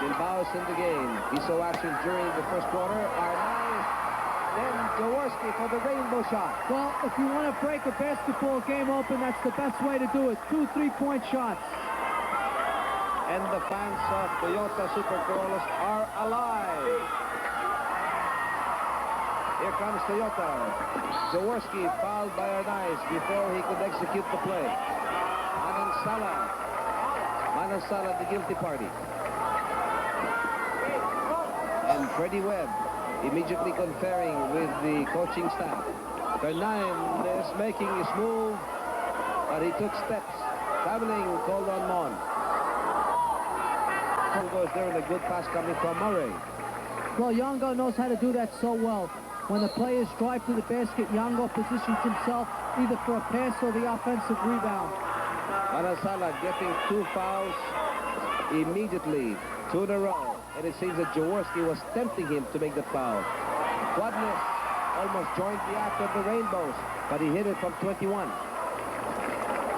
Bilbao is in the game. He saw action during the first quarter. Arnaiz, then Jaworski for the rainbow shot. Well, if you want to break a basketball game open, that's the best way to do it. 2 3-point shots. And the fans of Toyota Super Corollas are alive. Here comes Toyota. Jaworski fouled by Arnaiz before he could execute the play. Manansala, the guilty party. And Freddie Webb immediately conferring with the coaching staff. Fernandez making his move, but he took steps. Traveling, called on Mon. Goes there and a good pass coming from Murray. Well, Yango knows how to do that so well. When the players drive to the basket, Yango positions himself either for a pass or the offensive rebound. Manansala getting 2 fouls immediately, 2 in a row. And it seems that Jaworski was tempting him to make the foul. Quadness almost joined the act of the Rainbows, but he hit it from 21.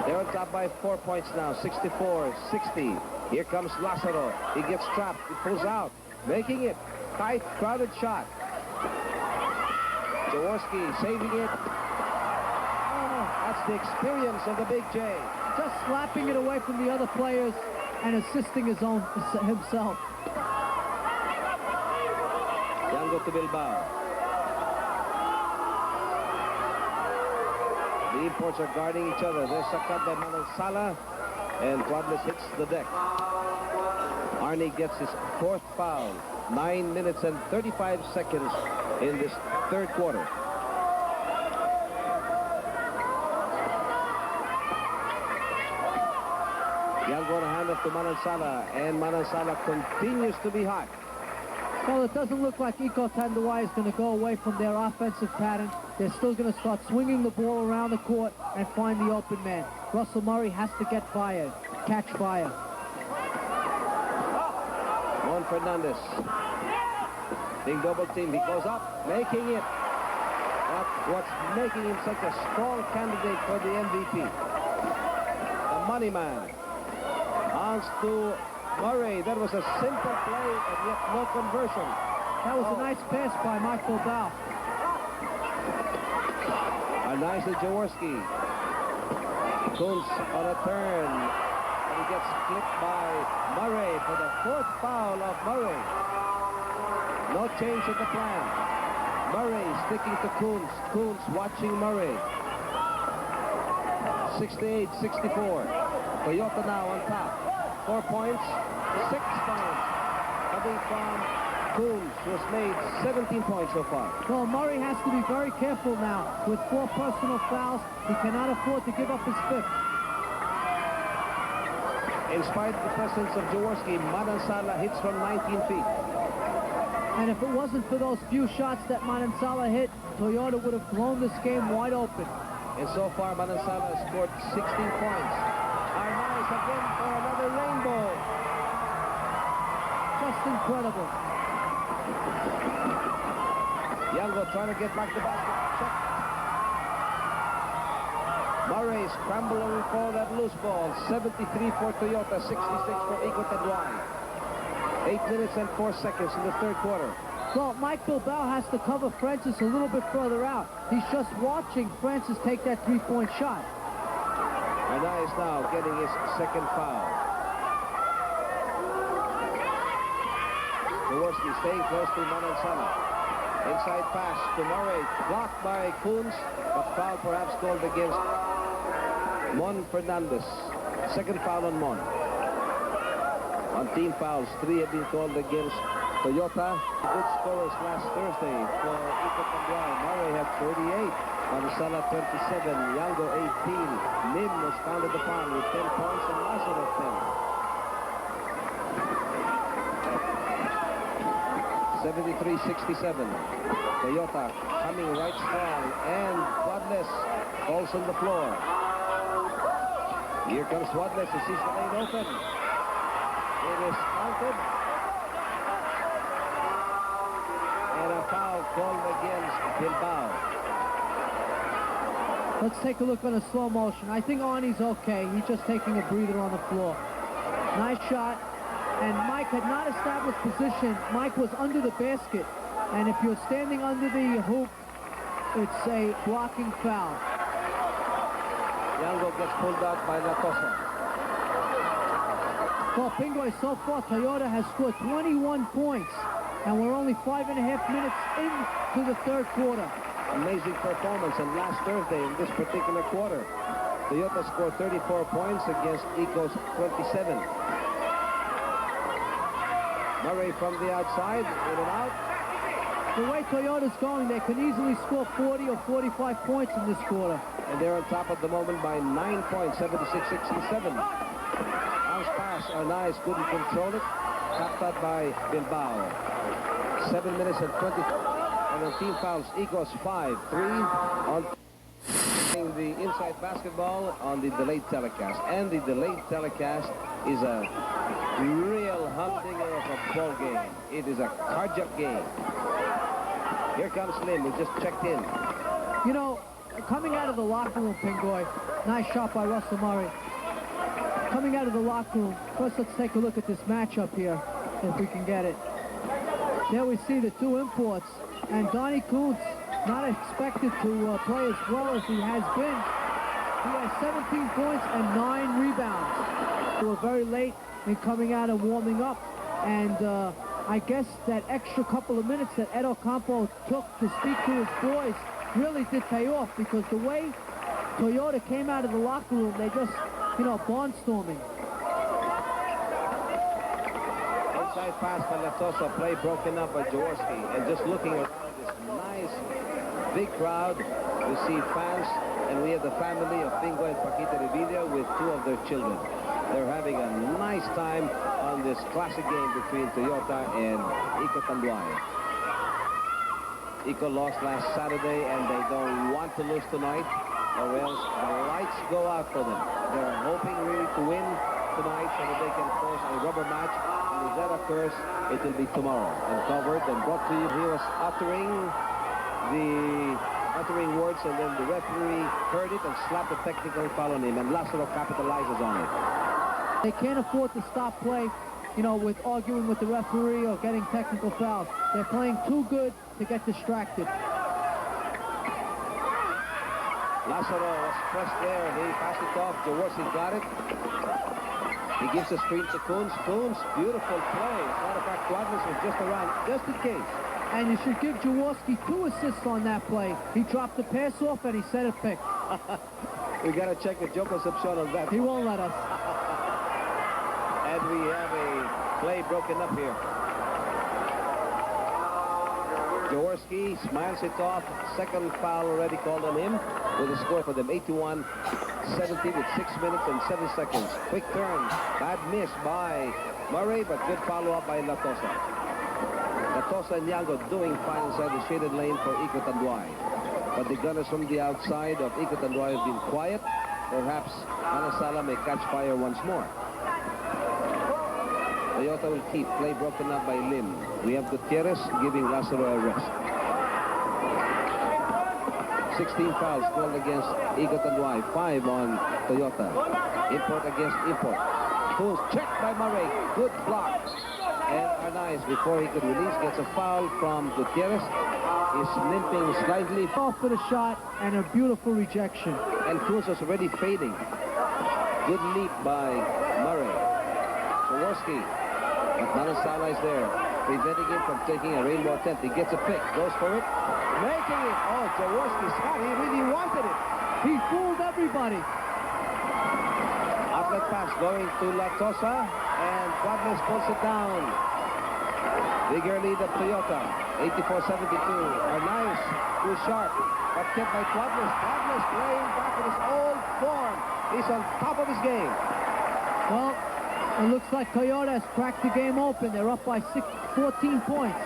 They're on top by 4 points now, 64-60. Here comes Lazaro. He gets trapped. He pulls out, making it. Tight, crowded shot. Jaworski saving it. Oh, that's the experience of the Big J. Just slapping it away from the other players and assisting himself. Yango to Bilbao. The imports are guarding each other. There's a cut by Manansala, and Quadless hits the deck. Arnie gets his 4th foul. 9 minutes and 35 seconds in this third quarter. Yango to hand up to Manansala, and Manansala continues to be hot. Well, it doesn't look like Icot Tanduay is going to go away from their offensive pattern. They're still going to start swinging the ball around the court and find the open man. Russell Murray has to get fired, catch fire. Juan Fernandez being double teamed. He goes up, making it. That's what's making him such a strong candidate for the MVP. The money man. Bounce to Murray. That was a simple play and yet no conversion. That was a nice pass by Michael Dow. A nice to Jaworski. Kuntz on a turn. And he gets flipped by Murray for the 4th foul of Murray. No change in the plan. Murray sticking to Kuntz. Kuntz watching Murray. 68-64. Toyota now on top. 4 points, 6 points coming from Kuntz, who has made 17 points so far. Well, Murray has to be very careful now. With 4 personal fouls, he cannot afford to give up his 5th. In spite of the presence of Jaworski, Manansala hits from 19 feet. And if it wasn't for those few shots that Manansala hit, Toyota would have blown this game wide open. And so far, Manansala has scored 16 points. Arnaiz again for another rainbow. Just incredible. Yango trying to get back the basket. Check. Murray scrambling for that loose ball. 73 for Toyota, 66 for Icot Tanduay. 8 minutes and 4 seconds in the third quarter. Well, Mike Bilbao has to cover Francis a little bit further out. He's just watching Francis take that 3-point shot. Arnaiz now getting his 2nd foul. Jaworski staying close to Manansala. Inside pass to Murray. Blocked by Kuntz, but foul perhaps called against Mon Fernandez. 2nd foul on Mon. On team fouls, 3 have been called against Toyota. Good scorers last Thursday for Icot Tanduay. Murray had 38. Manansala 27. Yango 18. Lim was counted upon with 10 points and Lazaro 10. 73-67. Toyota coming right strong, and Wadless falls on the floor. Here comes Wadless. He sees the lane open. It is counted. And a foul called against Bilbao. Let's take a look on a slow motion. I think Arnie's okay. He's just taking a breather on the floor. Nice shot. and Mike had not established position. Mike was under the basket, and if you're standing under the hoop, it's a blocking foul. Yango gets pulled out by Latosa. Well, Pingoy, so far Toyota has scored 21 points, and we're only 5.5 minutes into the third quarter. Amazing performance, and last Thursday in this particular quarter, Toyota scored 34 points against Icot's 27. Murray from the outside, in and out. The way Toyota's going, they can easily score 40 or 45 points in this quarter. And they're on top at the moment by 9 points, 76-67. Bounce pass, nice, couldn't control it. Tapped out by Bilbao. 7 minutes and 20. And on team fouls, Icot's 5-3 on the inside basketball on the delayed telecast. And the delayed telecast is a real humdinger of a ball game. It is a carjack game. Here comes Lim, who just checked in. You know, coming out of the locker room, Pingoy, nice shot by Russell Murray. Coming out of the locker room, first let's take a look at this matchup here, if we can get it. There we see the two imports, and Donnie Kuntz not expected to play as well as he has been. He has 17 points and 9 rebounds. They were very late in coming out and warming up, and I guess that extra couple of minutes that Ed Ocampo took to speak to his boys really did pay off, because the way Toyota came out of the locker room, they just, you know, barnstorming. Inside pass by Latosa, play broken up by Jaworski. And just looking around this nice big crowd, we see fans, and we have the family of Pingo and Paquita Revilla with 2 of their children. They're having a nice time on this classic game between Toyota and Icot Tanduay. Icot lost last Saturday, and they don't want to lose tonight, or else the lights go out for them. They're hoping really to win tonight so that they can force a rubber match. And if that occurs, it will be tomorrow. And covered and brought to you. He was uttering words, and then the referee heard it and slapped a technical foul on him, and Lazaro capitalizes on it. They can't afford to stop play, you know, with arguing with the referee or getting technical fouls. They're playing too good to get distracted. Lazaro was pressed there. He passed it off. Jaworski got it. He gives a screen to Kuntz. Kuntz, beautiful play. As a matter of fact, Quadras was just around, just in case. And you should give Jaworski 2 assists on that play. He dropped the pass off and he set a pick. We got to check the Joe Concepcion on that. He won't let us. And we have a play broken up here. Jaworski smiles it off. Second foul already called on him, with a score for them 81-70 with 6 minutes and 7 seconds. Quick turn. Bad miss by Murray, but good follow-up by Latosa. Latosa and Yango doing fine inside the shaded lane for Icot Tanduay. But the gunners from the outside of Icot Tanduay have been quiet. Perhaps Manasala may catch fire once more. Toyota will keep. Play broken up by Lim. We have Gutierrez giving Lazaro a rest. 16 fouls called against Icot Tanduay. 5 on Toyota. Import against import. Kuntz checked by Murray. Good block. And Arnaiz, before he could release, gets a foul from Gutierrez. He's limping slightly. Off for the shot and a beautiful rejection. And Kuntz was already fading. Good leap by Murray. Jaworski. But Manasala is there, preventing him from taking a rainbow attempt. He gets a pick, goes for it, making it. Oh, Jaworski's shot. He really wanted it. He fooled everybody. Outlet pass going to Latosa, and Quadras pulls it down. Bigger lead of Toyota, 84-72. Arnaiz too sharp, but kept by Quadras. Quadras playing back in his old form. He's on top of his game. Well, it looks like Toyota has cracked the game open. They're up by 14 points.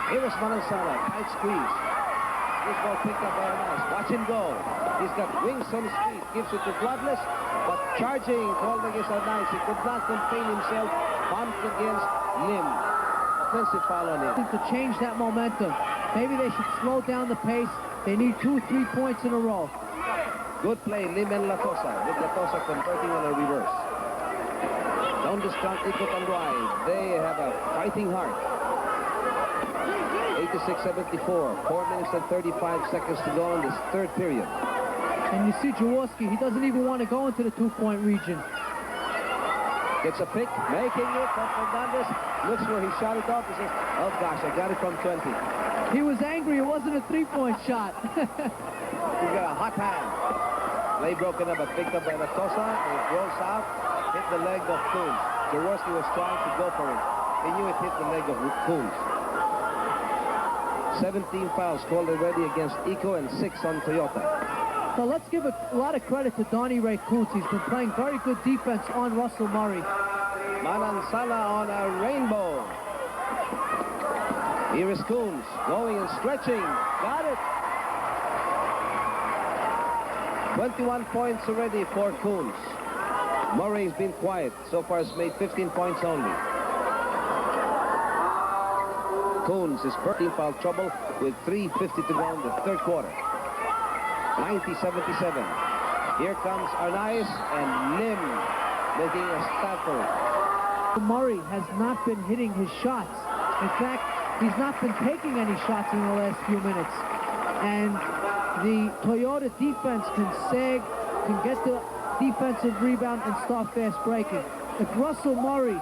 Here is Manasala, tight squeeze. This ball picked up by Arnaiz. Watch him go. He's got wings on his feet. Gives it to Quadras, but charging, called against Arnaiz. He could not contain himself. Bumped against Lim. Offensive foul on him. To change that momentum. Maybe they should slow down the pace. They need 2-3 points in a row. Good play, Lim and Latosa. With Latosa converting on a reverse. Don't discount Icot Tanduay. They have a fighting heart. 86-74. 4 minutes and 35 seconds to go in this third period. And you see Jaworski, he doesn't even want to go into the two-point region. Gets a pick, making it from Fernandez. Looks where he shot it off. He says, oh gosh, I got it from 20. He was angry. It wasn't a three-point shot. He got a hot hand. Play broken up, but picked up by Latosa. And it rolls out, hit the leg of Coons. Jaworski was trying to go for it. He knew it hit the leg of Coons. 17 fouls called already against Icot and 6 on Toyota. So let's give a lot of credit to Donnie Ray Coons. He's been playing very good defense on Russell Murray. Manansala on a rainbow. Here is Coons going and stretching. Got it. 21 points already for Coons. Murray's been quiet. So far has made 15 points only. Coons is 13 foul trouble with 3:50 to go in the third quarter. 90-77. Here comes Arnaiz and Lim making a stat for it. Murray has not been hitting his shots. In fact, he's not been taking any shots in the last few minutes. And the Toyota defense can sag, can get the defensive rebound and start fast breaking. If Russell Murray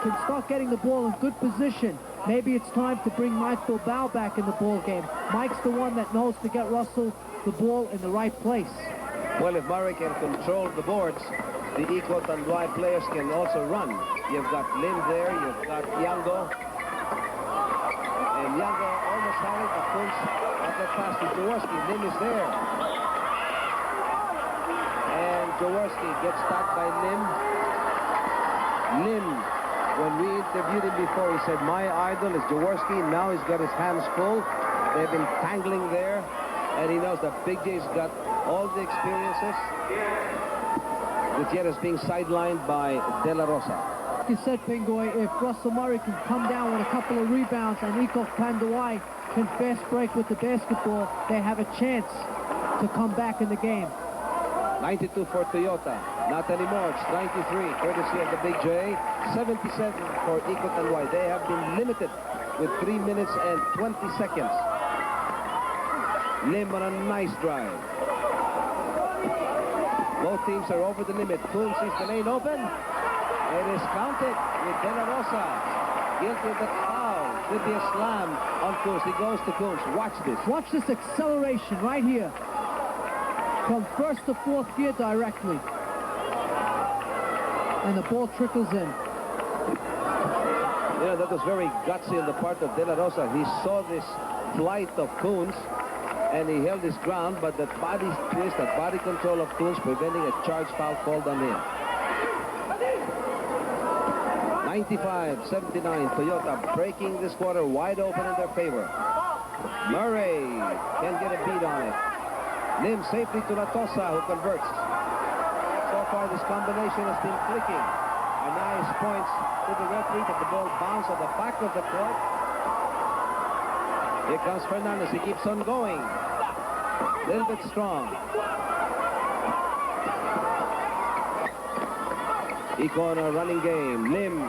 can start getting the ball in good position, maybe it's time to bring Mike Bilbao back in the ball game. Mike's the one that knows to get Russell the ball in the right place. Well, if Murray can control the boards, the Icot and Tanduay players can also run. You've got Lim there, you've got Yango. And Yango almost had it, but Coons got that pass to Jaworski. Lim is there. And Jaworski gets stopped by Lim. Lim, when we interviewed him before, he said, my idol is Jaworski. Now he's got his hands full. They've been tangling there. And he knows that Big J's got all the experiences. Gutierrez being sidelined by De La Rosa. Like you said, Pingoy, if Russell Murray can come down with a couple of rebounds and Icot Tanduay can fast break with the basketball, they have a chance to come back in the game. 92 for Toyota. Not anymore. It's 93, courtesy of the Big J. 77 for Icot Tanduay. They have been limited with 3 minutes and 20 seconds. Lim on a nice drive. Both teams are over the limit. Coons sees the lane open. It is counted with De La Rosa. Guilty of the foul. Could be a slam on Coons. He goes to Coons. Watch this. Watch this acceleration right here. From first to fourth gear directly. And the ball trickles in. You know, that was very gutsy on the part of De La Rosa. He saw this flight of Coons. And he held his ground, but that body twist, that body control of Coons preventing a charge foul called on him. 95-79, Toyota breaking this quarter wide open in their favor. Murray can get a beat on it. Lim safely to Latosa, who converts. So far, this combination has been clicking. A nice points to the referee, but the ball bounced on the back of the court. Here comes Fernandez. He keeps on going. A little bit strong. Icot on a running game. Lim.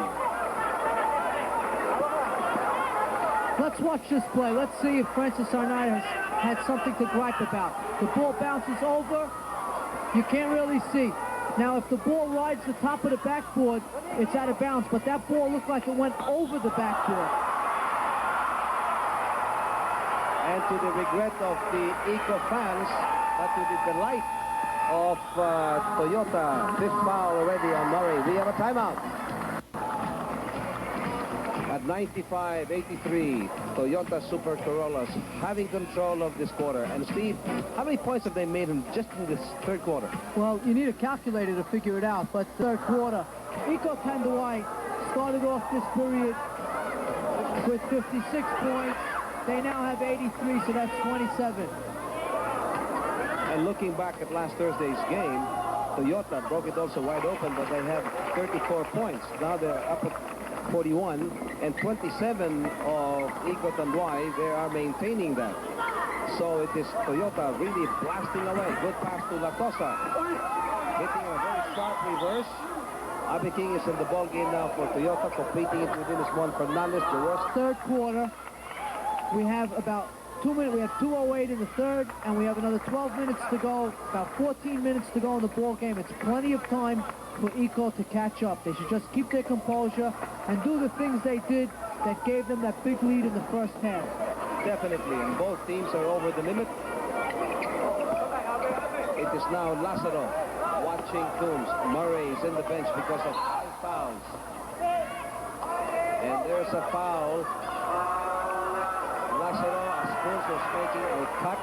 Let's watch this play. Let's see if Francis Arnaiz had something to gripe about. The ball bounces over. You can't really see. Now, if the ball rides the top of the backboard, it's out of bounds. But that ball looked like it went over the backboard. And to the regret of the Icot fans, but to the delight of Toyota, fifth foul already on Murray. We have a timeout. At 95-83, Toyota Super Corollas having control of this quarter. And Steve, how many points have they made just in this third quarter? Well, you need a calculator to figure it out, but third quarter, Icot Tanduay started off this period with 56 points. They now have 83, so that's 27. And looking back at last Thursday's game, Toyota broke it also wide open, but they have 34 points. Now they're up at 41, and 27 of Icot Tanduay, they are maintaining that. So it is Toyota really blasting away. Good pass to Latosa. Hitting a very sharp reverse. Abe King is in the ball game now for Toyota, completing it within his Juan Fernandez, the worst. Third quarter, we have about 2 minutes. We have 2:08 in the third, and we have another 12 minutes to go, about 14 minutes to go in the ball game. It's plenty of time for Icot to catch up. They should just keep their composure and do the things they did that gave them that big lead in the first half. Definitely, and both teams are over the limit. It is now Lazaro watching Coons. Murray is in the bench because of 5 fouls. And there's a foul. Lazaro, as Coons was making a cut.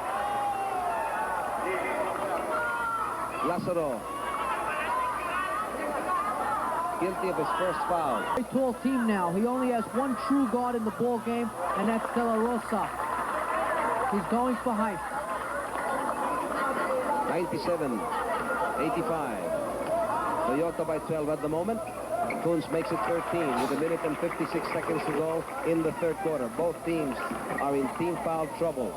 Lazaro, guilty of his first foul. Very tall team now. He only has one true guard in the ball game, and that's De La Rosa. He's going for height. 97-85. Toyota by 12 at the moment. Coons makes it 13 with 1 minute and 56 seconds to go in the third quarter. Both teams are in team foul trouble.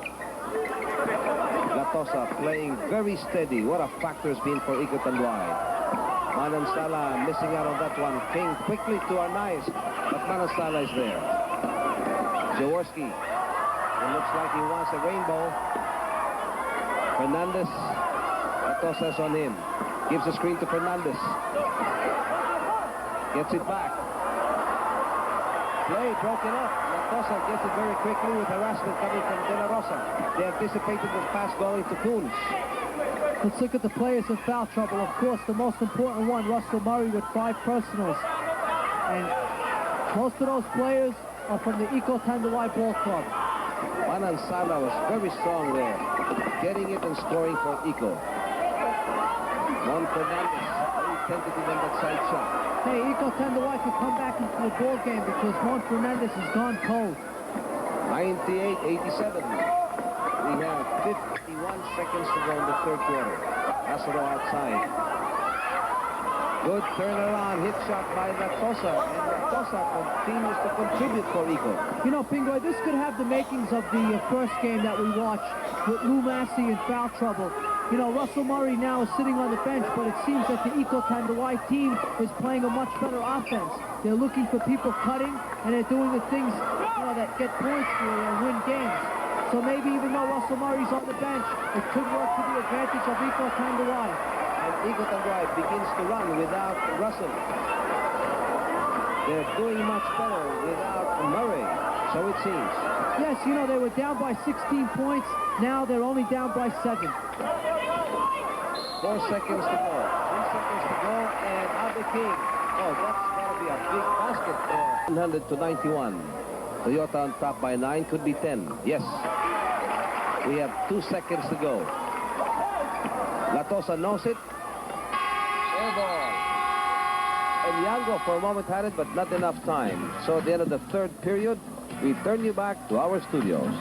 Latosa playing very steady. What a factor has been for Icot Tanduay. Manansala missing out on that one. King quickly to Arnaiz, but Manansala is there. Jaworski. It looks like he wants a rainbow. Fernandez. Latosa's on him. Gives the screen to Fernandez. Gets it back. Play broken up. Latosa gets it very quickly with harassment coming from De La Rosa. They anticipated the pass going to Coons. Let's look at the players in foul trouble. Of course, the most important one, Russell Murray, with 5 personals. And most of those players are from the Icot Tanduay Ball Club. Manansala was very strong there, getting it and scoring for Icot. Juan Fernandez, very tentative on that side shot. Hey, Icot Tanduay could come back into the ball game because Juan Fernandez has gone cold. 98-87. We have 51 seconds to go in the third quarter. Lazaro outside. Good turnaround hit shot by Latosa. And Latosa continues to contribute for Icot. You know, Pingoy, this could have the makings of the first game that we watched with Lou Massey in foul trouble. You know, Russell Murray now is sitting on the bench, but it seems that the Icot Tanduay team is playing a much better offense. They're looking for people cutting, and they're doing the things, you know, that get points for you and win games. So maybe even though Russell Murray's on the bench, it could work to the advantage of Icot Tanduay. And Icot Tanduay begins to run without Russell. They're doing much better without Murray, so it seems. Yes, you know, they were down by 16 points. Now they're only down by 7. 4 seconds to go. 3 seconds to go, and Abe King. Oh, that's got to be a big basket for 100 to 91. Toyota on top by 9, could be 10. Yes. We have 2 seconds to go. Latosa knows it. Air ball. And Yango for a moment had it, but not enough time. So at the end of the third period, we turn you back to our studios.